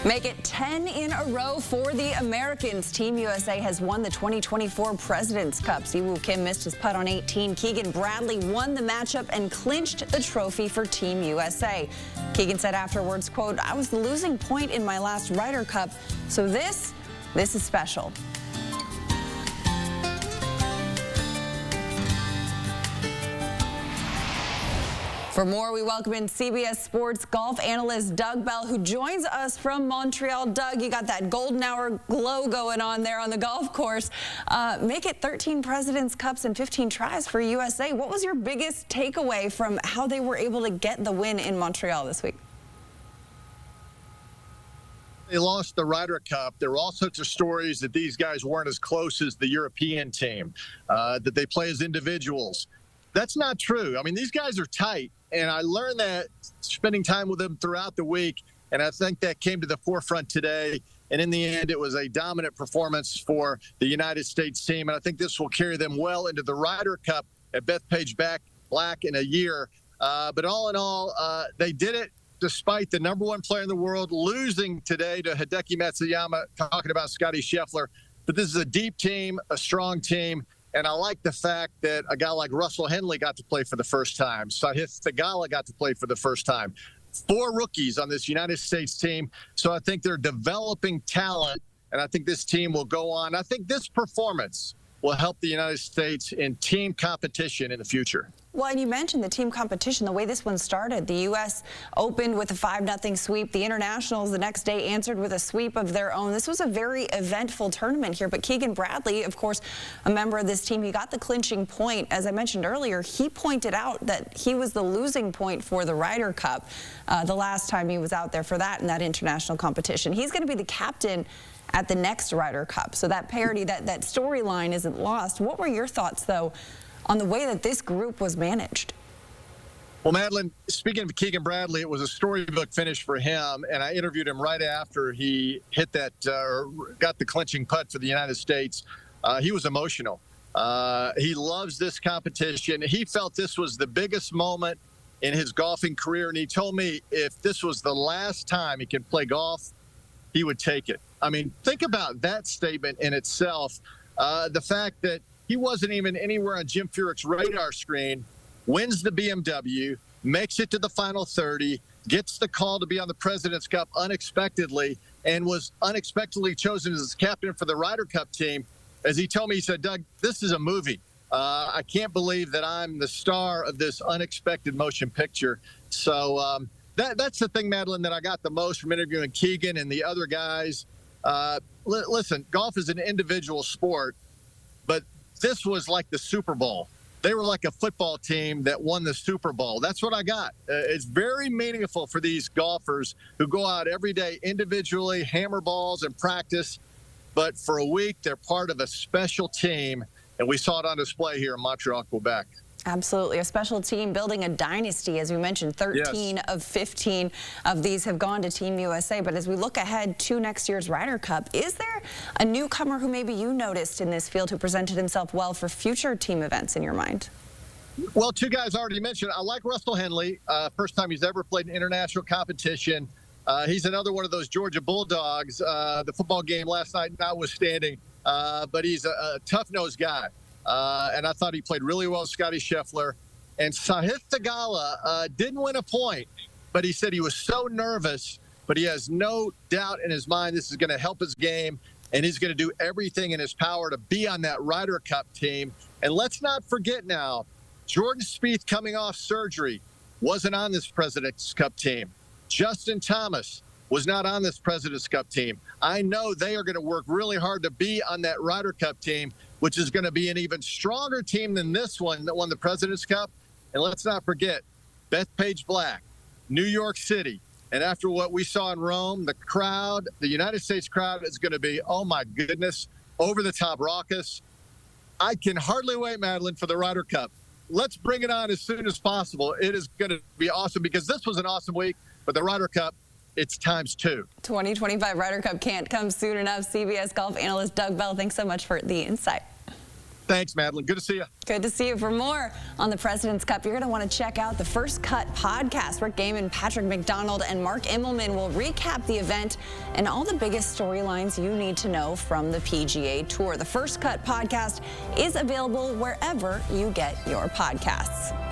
Make it 10 in a row for the Americans. Team USA has won the 2024 President's Cup. Siwoo Kim missed his putt on 18. Keegan Bradley won the matchup and clinched the trophy for Team USA. Keegan said afterwards, quote, "I was the losing point in my last Ryder Cup, so this is special." For more, we welcome in CBS Sports golf analyst Doug Bell, who joins us from Montreal. Doug, you got that golden hour glow going on there on the golf course. Make it 13 President's Cups and 15 tries for USA. What was your biggest takeaway from how they were able to get the win in Montreal this week? They lost the Ryder Cup. There were all sorts of stories that these guys weren't as close as the European team, that they play as individuals. That's not true. I mean, these guys are tight, and I learned that spending time with them throughout the week, and I think that came to the forefront today. And in the end, it was a dominant performance for the United States team, and I think this will carry them well into the Ryder Cup at Bethpage Black in a year. But all in all, they did it despite the #1 player in the world losing today to Hideki Matsuyama, talking about Scotty Scheffler. But this is a deep team, a strong team. And I like the fact that a guy like Russell Henley got to play for the first time. Sahith Theegala got to play for the first time. 4 rookies on this United States team. So I think they're developing talent, and I think this team will go on. I think this performance will help the United States in team competition in the future. Well, and you mentioned the team competition, the way this one started. The U.S. opened with a 5-0 sweep. The internationals the next day answered with a sweep of their own. This was a very eventful tournament here. But Keegan Bradley, of course, a member of this team, he got the clinching point. As I mentioned earlier, he pointed out that he was the losing point for the Ryder Cup the last time he was out there for that in that international competition. He's going to be the captain at the next Ryder Cup. So that parity, that storyline isn't lost. What were your thoughts, though, on the way that this group was managed? Well, Madeline, speaking of Keegan Bradley, it was a storybook finish for him, and I interviewed him right after he hit that, got the clinching putt for the United States. He was emotional. He loves this competition. He felt this was the biggest moment in his golfing career, and he told me if this was the last time he could play golf, he would take it. I mean, think about that statement in itself. The fact that he wasn't even anywhere on Jim Furyk's radar screen, wins the BMW, makes it to the final 30, gets the call to be on the President's Cup unexpectedly, and was unexpectedly chosen as captain for the Ryder Cup team. As he told me, he said, "Doug, this is a movie. I can't believe that I'm the star of this unexpected motion picture." So that's the thing, Madeline, that I got the most from interviewing Keegan and the other guys. Listen, golf is an individual sport, but this was like the Super Bowl. They were like a football team that won the Super Bowl. That's what I got. It's very meaningful for these golfers who go out every day individually, hammer balls and practice. But for a week, they're part of a special team, and we saw it on display here in Montreal, Quebec. Absolutely. A special team building a dynasty. As we mentioned, 13 of 15 of these have gone to Team USA. But as we look ahead to next year's Ryder Cup, is there a newcomer who maybe you noticed in this field who presented himself well for future team events in your mind? Well, 2 guys already mentioned. I like Russell Henley. First time he's ever played an international competition. He's another one of those Georgia Bulldogs. The football game last night notwithstanding. But he's a tough-nosed guy. And I thought he played really well with Scotty Scheffler. And Sahith Theegala didn't win a point, but he said he was so nervous, but he has no doubt in his mind this is going to help his game, and he's going to do everything in his power to be on that Ryder Cup team. And let's not forget now, Jordan Spieth, coming off surgery, wasn't on this President's Cup team. Justin Thomas was not on this President's Cup team. I know they are going to work really hard to be on that Ryder Cup team, which is going to be an even stronger team than this one that won the President's Cup. And let's not forget, Bethpage Black, New York City. And after what we saw in Rome, the crowd, the United States crowd is going to be, oh my goodness, over-the-top raucous. I can hardly wait, Madeline, for the Ryder Cup. Let's bring it on as soon as possible. It is going to be awesome because this was an awesome week, but the Ryder Cup, it's ×2. 2025 Ryder Cup can't come soon enough. CBS golf analyst Doug Bell, thanks so much for the insight. Thanks, Madeline. Good to see you. Good to see you. For more on the President's Cup, you're going to want to check out the First Cut podcast. Rick Gehman, Patrick McDonald, and Mark Immelman will recap the event and all the biggest storylines you need to know from the PGA Tour. The First Cut podcast is available wherever you get your podcasts.